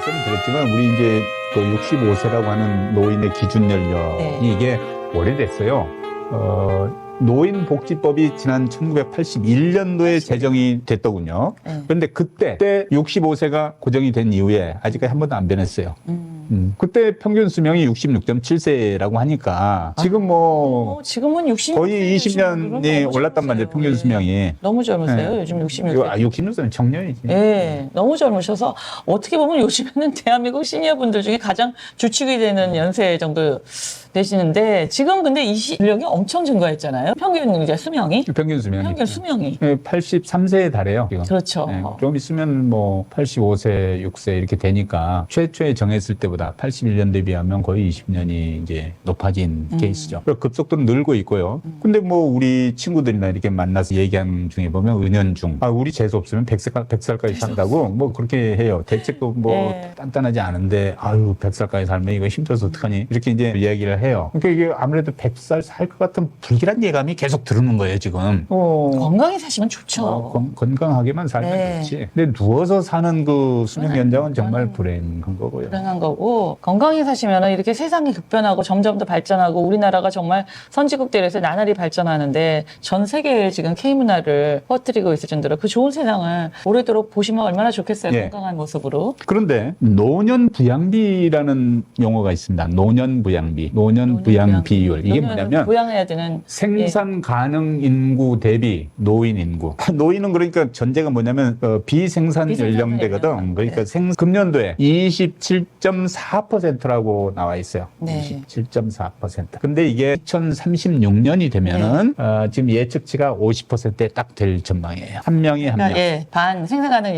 말씀드렸지만 우리 이제 그 65세라고 하는 노인의 기준 연령이 이게 오래됐어요. 노인복지법이 지난 1981년도에 제정이 됐더군요. 그런데 그때 65세가 고정이 된 이후에 아직까지 한 번도 안 변했어요. 그때 평균 수명이 66.7세라고 하니까 지금 지금은 60 거의 20년이 올랐단 말이에요. 평균 수명이. 너무 젊으세요. 네. 요즘 66세. 66세는 청년이지. 네, 너무 젊으셔서 어떻게 보면 요즘에는 대한민국 시니어분들 중에 가장 주축이 되는 연세 정도 되시는데 지금 근데 이 연령이 엄청 증가했잖아요. 평균 이제 수명이. 평균 수명이. 평균 수명이. 83세에 달해요. 지금. 그렇죠. 네, 좀 있으면 85세, 6세 이렇게 되니까 최초에 정했을 때보다 81년 대비하면 거의 20년이 이제 높아진 케이스죠. 급속도로 늘고 있고요. 근데 우리 친구들이나 이렇게 만나서 얘기하는 중에 보면 은연중 우리 재수 없으면 100살까지 산다고 그렇게 해요. 대책도 네. 단단하지 않은데 100살까지 살면 이거 힘들어서 어떡하니 이렇게 이제 이야기를 해요. 그러니까 이게 아무래도 100살 살 것 같은 불길한 예감이 계속 들어오는 거예요, 지금. 건강히 사시면 좋죠. 건강하게만 살면 좋지. 근데 누워서 사는 그 수명 연장은 정말 불행한 거고요. 불행한 거고 건강히 사시면 이렇게 세상이 급변하고 점점 더 발전하고 우리나라가 정말 선진국들에서 나날이 발전하는데 전 세계에 지금 K문화를 퍼뜨리고 있을 정도로 그 좋은 세상을 오래도록 보시면 얼마나 좋겠어요. 예. 건강한 모습으로. 그런데 노년 부양비라는 용어가 있습니다. 노년 부양비, 노년 부양 비율. 이게 뭐냐면 부양해야 되는 생산 가능 인구 대비 노인 인구. 노인은 그러니까 전제가 뭐냐면 비생산 연령대거든. 그러니까 금년도에 27.4%라고 나와 있어요. 네. 27.4%. 근데 이게 2036년이 되면은 지금 예측치가 50%에 딱 될 전망이에요. 한 명이 한 명. 반 생산 가능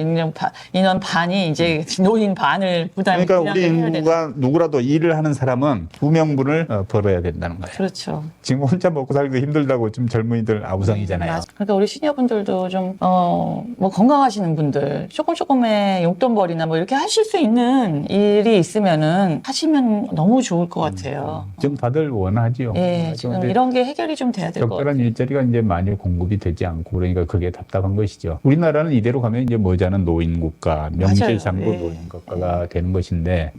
인원 반이 이제 노인 반을 그러니까 우리 해야 인구가 누구라도 일을 하는 사람은 2명분을 벌어야 된다는 거예요. 그렇죠. 지금 혼자 먹고 살기 힘들다고 좀 젊은이들 아우성이잖아요. 맞아. 그러니까 우리 시니어분들도 좀 건강하시는 분들 조금의 용돈벌이나 이렇게 하실 수 있는 일이 있으면은 하시면 너무 좋을 것 같아요. 지금 다들 원하지요. 예, 지금 이런 게 해결이 좀 돼야 될 것 같아요. 적절한 일자리가 이제 많이 공급이 되지 않고 그러니까 그게 답답한 것이죠. 우리나라는 이대로 가면 이제 머지않은 노인 국가, 명실상부 맞아요. 노인 국가가 되는 것인데,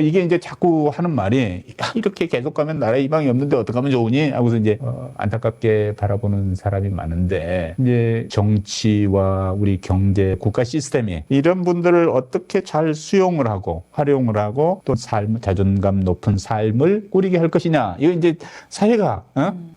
이게 이제 자꾸 하는 말이 이렇게 계속 가면 나라에 희망이 없는데 어떡하면 좋으니? 하고서 이제 안타깝게 바라보는 사람이 많은데, 이제 정치와 우리 경제, 국가 시스템이 이런 분들을 어떻게 잘 수용을 하고 활용을 하고 또 자존감 높은 삶을 꾸리게 할 것이냐? 이거 이제 사회가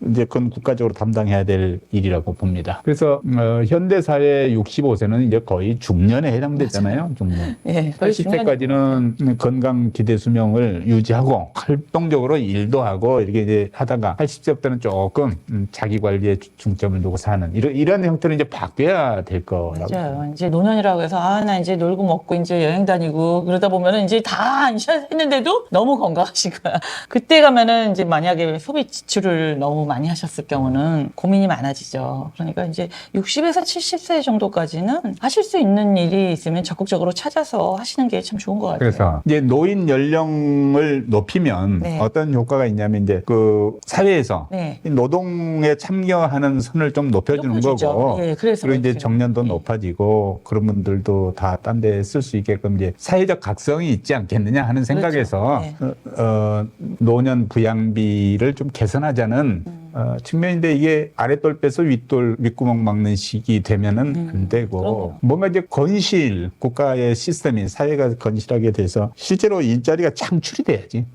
이제 그건 국가적으로 담당해야 될 일이라고 봅니다. 그래서 현대 사회 65세는 이제 거의 중년에 해당되잖아요. 중년. 예, 80세까지는 건강 기대 수명을 유지하고 활동적으로 일도 하고 이렇게 이제 하다가 80세부터는 조금 자기 관리에 중점을 두고 사는 이런 형태로 이제 바뀌어야 될 거라고. 맞아요. 이제 노년이라고 해서 나 이제 놀고 먹고 이제 여행 다니고 그러다 보면은 이제 다 했는데도 너무 건강하신 거야. 그때 가면은 이제 만약에 소비 지출을 너무 많이 하셨을 경우는 고민이 많아지죠. 그러니까 이제 60에서 70세 정도까지는 하실 수 있는 일이 있으면 적극적으로 찾아서 하시는 게 참 좋은 것 같아요. 그래서 이제 노인 연령을 높이면 어떤 효과가 있냐면 이제 그 사회에서 노동에 참여하는 선을 좀 높여주는 거고, 그리고 이제 정년도 높아지고 그런 분들도 다 딴 데 쓸 수 있게끔 이제 사회적 각성이 있지 않겠느냐 하는 생각에서 노년 부양비를 좀 개선하자는 측면인데 이게 아랫돌 빼서 윗구멍 막는 식이 되면은 안 되고 뭔가 이제 건실 국가의 시스템이 사회가 건실하게 돼서 실제로 일자리가 창출이 돼야지.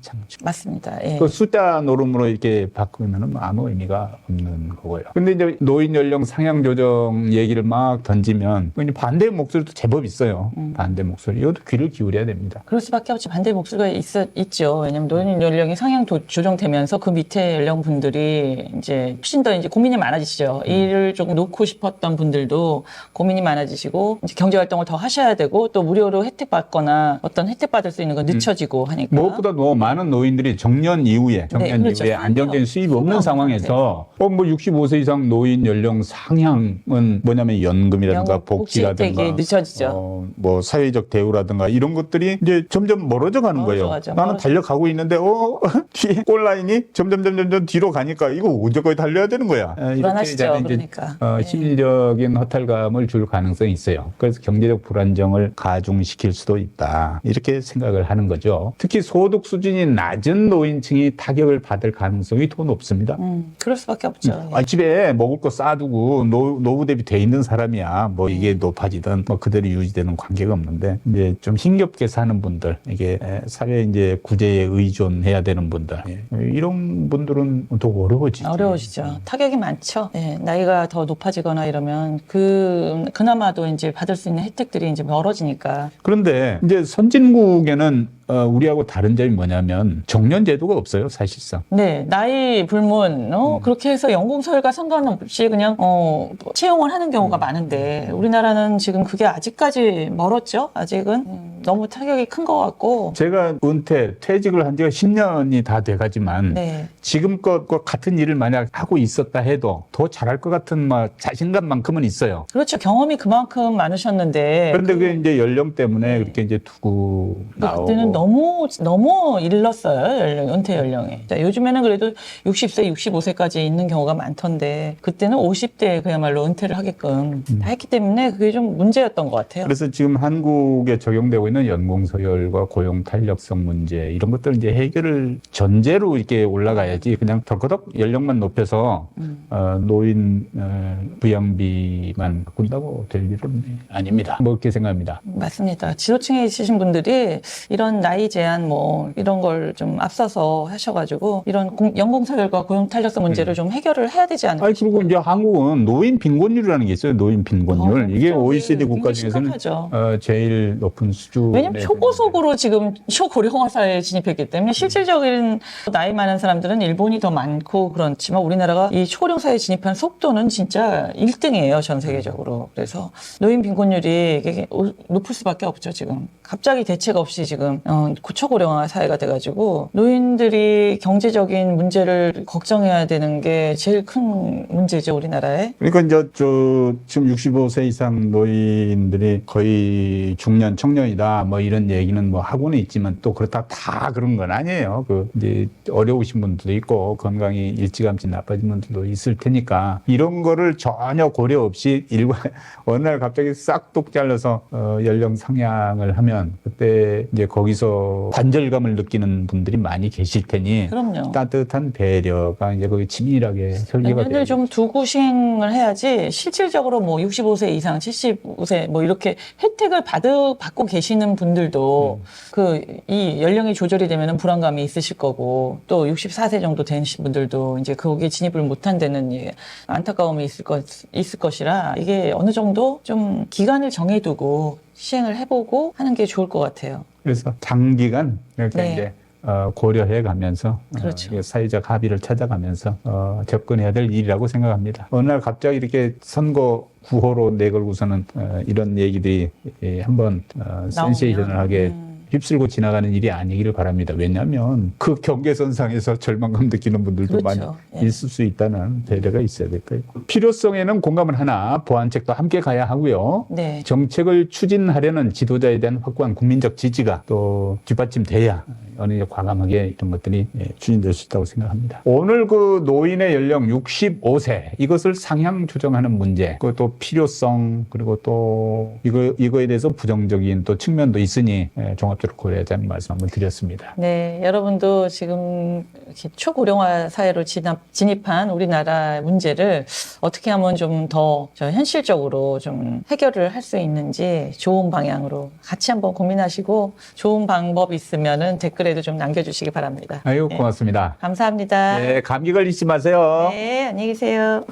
맞습니다. 그 숫자 노름으로 이렇게 바꾸면은 아무 의미가 없는 거고요. 근데 이제 노인 연령 상향 조정 얘기를 막 던지면 반대 목소리도 제법 있어요. 반대 목소리. 이것도 귀를 기울여야 됩니다. 그럴 수밖에 없지. 반대 목소리가 있죠. 왜냐면 노인 연령이 상향 조정되면서 그 밑에 연령분들이 이제 훨씬 더 이제 고민이 많아지시죠. 일을 조금 놓고 싶었던 분들도 고민이 많아지시고 이제 경제 활동을 더 하셔야 되고 또 무료로 혜택 받거나 어떤 혜택 받을 수 있는 건 늦춰지고 하니까. 무엇보다 많은 노인들이 정년 이후에 그렇죠. 안정적인 수입이 없는 상황에서 65세 이상 노인 연령 상향은 뭐냐면 연금이라든가 복지라든가 늦춰지죠. 사회적 대우라든가 이런 것들이 이제 점점 멀어져 가는 거예요. 나는 달려가고 있는데 뒤에 골라인이 점점 뒤로 가니까 이거 언제까지 달려야 되는 거야. 불안하시죠. 그러니까. 심리적인 허탈감을 줄 가능성이 있어요. 그래서 경제적 불안정을 가중시킬 수도 있다. 이렇게 생각을 하는 거죠. 특히 소득 수준이 낮은 노인층이 타격을 받을 가능성이 더 높습니다. 그럴 수밖에 없죠. 집에 먹을 거 쌓아두고 노후 대비 돼 있는 사람이야. 뭐 이게 높아지든 뭐 그대로 유지되는 관계가 없는데 이제 좀 힘겹게 사는 분들, 이게 사회 이제 구제에 의존해야 되는 분들, 이런 분들은 더 어려워지죠. 타격이 많죠. 나이가 더 높아지거나 이러면 그나마도 이제 받을 수 있는 혜택들이 이제 멀어지니까. 그런데 이제 선진국에는 우리하고 다른 점이 뭐냐면 정년 제도가 없어요, 사실상. 네, 나이 불문 그렇게 해서 연공서열과 상관없이 그냥 채용을 하는 경우가 많은데 우리나라는 지금 그게 아직까지 멀었죠. 아직은 너무 타격이 큰 것 같고. 제가 퇴직을 한 지가 10년이 다 돼가지만 지금껏 같은 일을 만약 하고 있었다 해도 더 잘할 것 같은 자신감만큼은 있어요. 그렇죠. 경험이 그만큼 많으셨는데. 그런데 그게 이제 연령 때문에 그렇게 이제 두고 나오고. 그때는 너무 일렀어요. 은퇴 연령이. 요즘에는 그래도 60세, 65세까지 있는 경우가 많던데 그때는 50대에 그야말로 은퇴를 하게끔 다 했기 때문에 그게 좀 문제였던 것 같아요. 그래서 지금 한국에 적용되고 있는 연공서열과 고용 탄력성 문제 이런 것들을 이제 해결을 전제로 이렇게 올라가야지 그냥 덜커덕 연령만 높여서 노인 부양비만 바꾼다고 될 일은 아닙니다. 뭐 그렇게 생각합니다. 맞습니다. 지도층에 있으신 분들이 이런 나이 제한 이런 걸 좀 앞서서 하셔가지고 이런 연공서열과 고용 탄력성 문제를 좀 해결을 해야 되지 않을까. 그리고 이제 한국은 노인 빈곤율이라는 게 있어요. 노인 빈곤율. 이게 OECD 국가 중에서는 제일 높은 수준. 왜냐면 초고속으로 지금 초고령화 사회에 진입했기 때문에 실질적인 나이 많은 사람들은 일본이 더 많고 그렇지만 우리나라가 이 초고령 사회에 진입한 속도는 진짜 1등이에요. 전 세계적으로. 그래서 노인 빈곤율이 이게 높을 수밖에 없죠. 지금. 갑자기 대책 없이 지금 초고령화 사회가 돼가지고 노인들이 경제적인 문제를 걱정해야 되는 게 제일 큰 문제죠. 우리나라에. 그러니까 이제 지금 65세 이상 노인들이 거의 중년 청년이다 뭐 이런 얘기는 뭐 하고는 있지만 또 그렇다 다 그런 건 아니에요. 이제 어려우신 분들도 있고 건강이 일찌감치 나빠진 분들도 있을 테니까 이런 거를 전혀 고려 없이 어느 날 갑자기 싹둑 잘라서 연령 상향을 하면 그때 이제 거기서 단절감을 느끼는 분들이 많이 계실 테니 그럼요. 따뜻한 배려가 이제 거기 치밀하게 설계가 연년을 좀 두고 시행을 해야지 실질적으로 65세 이상, 75세 이렇게 혜택을 받고 계시는 분들도 이 연령이 조절이 되면 불안감이 있으실 거고 또 64세 정도 되신 분들도 이제 거기에 진입을 못한 데는 안타까움이 있을 것이라 이게 어느 정도 좀 기간을 정해두고 시행을 해보고 하는 게 좋을 것 같아요. 그래서 장기간 이렇게 이제 고려해 가면서 그렇죠. 사회적 합의를 찾아가면서 접근해야 될 일이라고 생각합니다. 어느 날 갑자기 이렇게 선거 구호로 내걸고서는 이런 얘기들이 한번 센세이션을 하게 휩쓸고 지나가는 일이 아니기를 바랍니다. 왜냐하면 그 경계선상에서 절망감 느끼는 분들도 많이 있을 수 있다는 배려가 있어야 될 거예요. 필요성에는 공감을 하나 보완책도 함께 가야 하고요. 정책을 추진하려는 지도자에 대한 확고한 국민적 지지가 또 뒷받침돼야 어느 과감하게 이런 것들이 추진될 수 있다고 생각합니다. 오늘 노인의 연령 65세 이것을 상향 조정하는 문제, 그것도 필요성 그리고 또 이거에 대해서 부정적인 또 측면도 있으니 종합적으로 고려하자는 말씀 한번 드렸습니다. 네, 여러분도 지금 이렇게 초고령화 사회로 진입한 우리나라 문제를 어떻게 하면 좀 더 현실적으로 좀 해결을 할 수 있는지 좋은 방향으로 같이 한번 고민하시고 좋은 방법 있으면은 댓글에도 좀 남겨주시기 바랍니다. 아유, 고맙습니다. 감사합니다. 네, 감기 걸리지 마세요. 네, 안녕히 계세요.